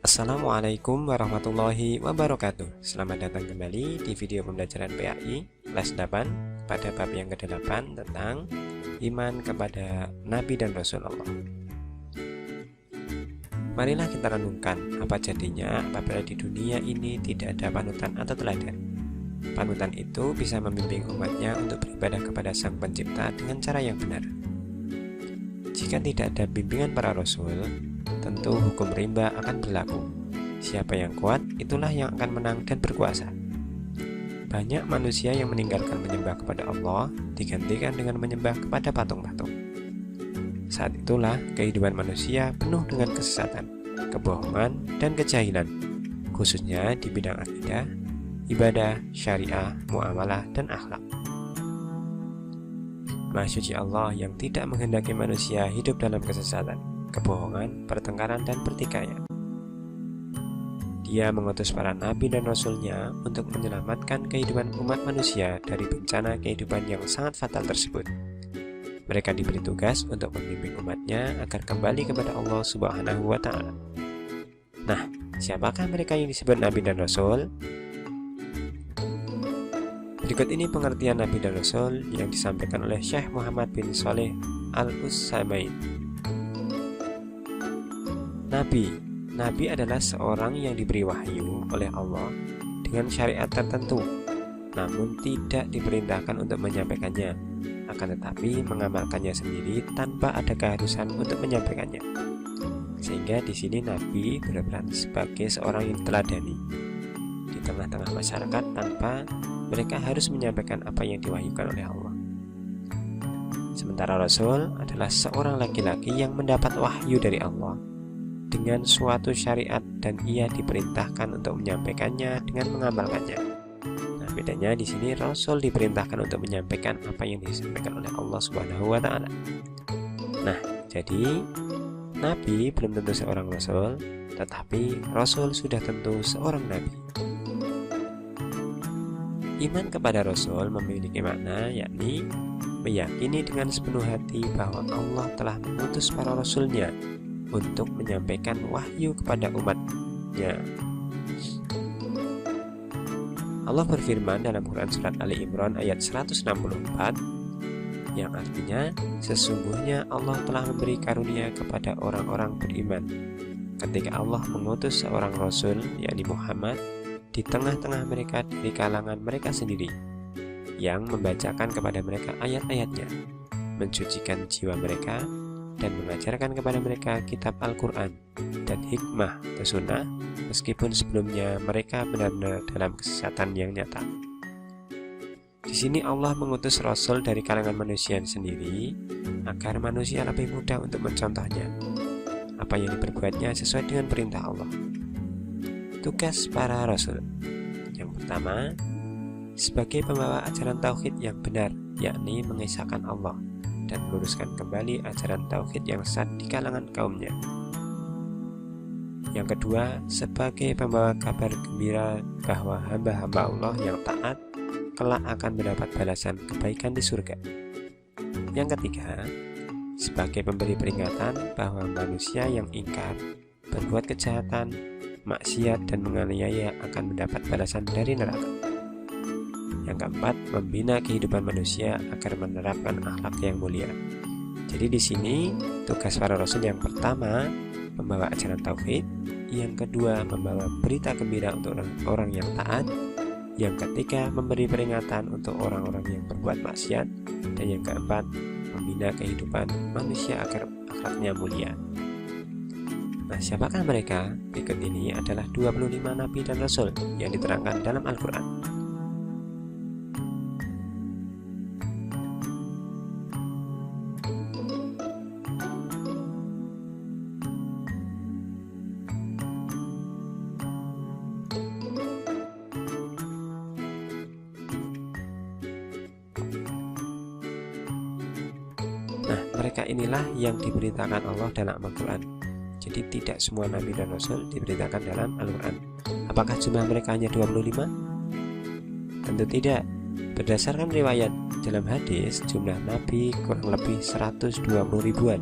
Assalamualaikum warahmatullahi wabarakatuh. Selamat datang kembali di video pembelajaran PAI kelas 8 pada bab yang ke-8 tentang iman kepada Nabi dan Rasulullah. Marilah kita renungkan apa jadinya apabila di dunia ini tidak ada panutan atau teladan. Panutan itu bisa membimbing umatnya untuk beribadah kepada Sang Pencipta dengan cara yang benar. Jika tidak ada bimbingan para rasul, tentu hukum rimba akan berlaku. Siapa yang kuat, itulah yang akan menang dan berkuasa. Banyak manusia yang meninggalkan menyembah kepada Allah, digantikan dengan menyembah kepada patung-patung. Saat itulah kehidupan manusia penuh dengan kesesatan, kebohongan, dan kejahilan, khususnya di bidang akidah, ibadah, syariah, muamalah, dan akhlak. Maha suci Allah yang tidak menghendaki manusia hidup dalam kesesatan, kebohongan, pertengkaran, dan pertikaian. Dia mengutus para nabi dan rasulnya untuk menyelamatkan kehidupan umat manusia dari bencana kehidupan yang sangat fatal tersebut. Mereka diberi tugas untuk membimbing umatnya agar kembali kepada Allah Subhanahu wa Ta'ala. Nah, siapakah mereka yang disebut nabi dan rasul? Berikut ini pengertian nabi dan rasul yang disampaikan oleh Syekh Muhammad bin Shalih Al-Utsaimin. Nabi adalah seorang yang diberi wahyu oleh Allah dengan syariat tertentu, namun tidak diperintahkan untuk menyampaikannya, akan tetapi mengamalkannya sendiri tanpa ada keharusan untuk menyampaikannya. Sehingga di sini Nabi berperan sebagai seorang yang teladani di tengah-tengah masyarakat tanpa mereka harus menyampaikan apa yang diwahyukan oleh Allah. Sementara Rasul adalah seorang laki-laki yang mendapat wahyu dari Allah dengan suatu syariat dan ia diperintahkan untuk menyampaikannya dengan mengamalkannya. Nah, bedanya di sini Rasul diperintahkan untuk menyampaikan apa yang disampaikan oleh Allah Subhanahu wa Ta'ala. Nah, jadi Nabi belum tentu seorang Rasul, tetapi Rasul sudah tentu seorang Nabi. Iman kepada Rasul memiliki makna yakni meyakini dengan sepenuh hati bahwa Allah telah mengutus para Rasulnya untuk menyampaikan wahyu kepada umatnya. Allah berfirman dalam Quran Surat Ali Imran ayat 164 yang artinya sesungguhnya Allah telah memberi karunia kepada orang-orang beriman ketika Allah mengutus seorang Rasul yakni Muhammad di tengah-tengah mereka dari kalangan mereka sendiri, yang membacakan kepada mereka ayat-ayatnya, mensucikan jiwa mereka, dan mengajarkan kepada mereka kitab Al-Quran dan hikmah atau sunnah, meskipun sebelumnya mereka benar-benar dalam kesesatan yang nyata. Di sini Allah mengutus Rasul dari kalangan manusia sendiri, agar manusia lebih mudah untuk mencontohnya. Apa yang diperbuatnya sesuai dengan perintah Allah. Tugas para rasul. Yang pertama, sebagai pembawa ajaran tauhid yang benar, yakni mengisahkan Allah dan meluruskan kembali ajaran tauhid yang sesat di kalangan kaumnya. Yang kedua, sebagai pembawa kabar gembira bahwa hamba-hamba Allah yang taat kelak akan mendapat balasan kebaikan di surga. Yang ketiga, sebagai pemberi peringatan bahwa manusia yang ingkar, berbuat kejahatan, maksiat dan menganiaya akan mendapat balasan dari neraka. Yang keempat, membina kehidupan manusia agar menerapkan akhlak yang mulia. Jadi di sini tugas para rasul yang pertama membawa ajaran tauhid, yang kedua membawa berita gembira untuk orang yang taat, yang ketiga memberi peringatan untuk orang-orang yang berbuat maksiat, dan yang keempat membina kehidupan manusia agar akhlaknya mulia. Nah, siapakah mereka? Berikut ini adalah 25 nabi dan rasul yang diterangkan dalam Al-Quran. Nah, mereka inilah yang diberitakan Allah dalam Al-Quran. Jadi tidak semua nabi dan rasul diberitakan dalam Al-Quran. Apakah jumlah mereka hanya 25? Tentu tidak. Berdasarkan riwayat dalam hadis, jumlah nabi kurang lebih 120 ribuan,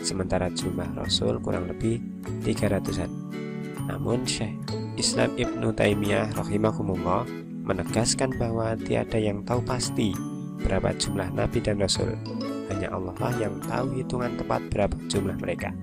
sementara jumlah rasul kurang lebih 300-an. Namun Syekh Islam Ibnu Taimiyah rahimahumullah menegaskan bahwa tiada yang tahu pasti berapa jumlah nabi dan rasul. Hanya Allah lah yang tahu hitungan tepat berapa jumlah mereka.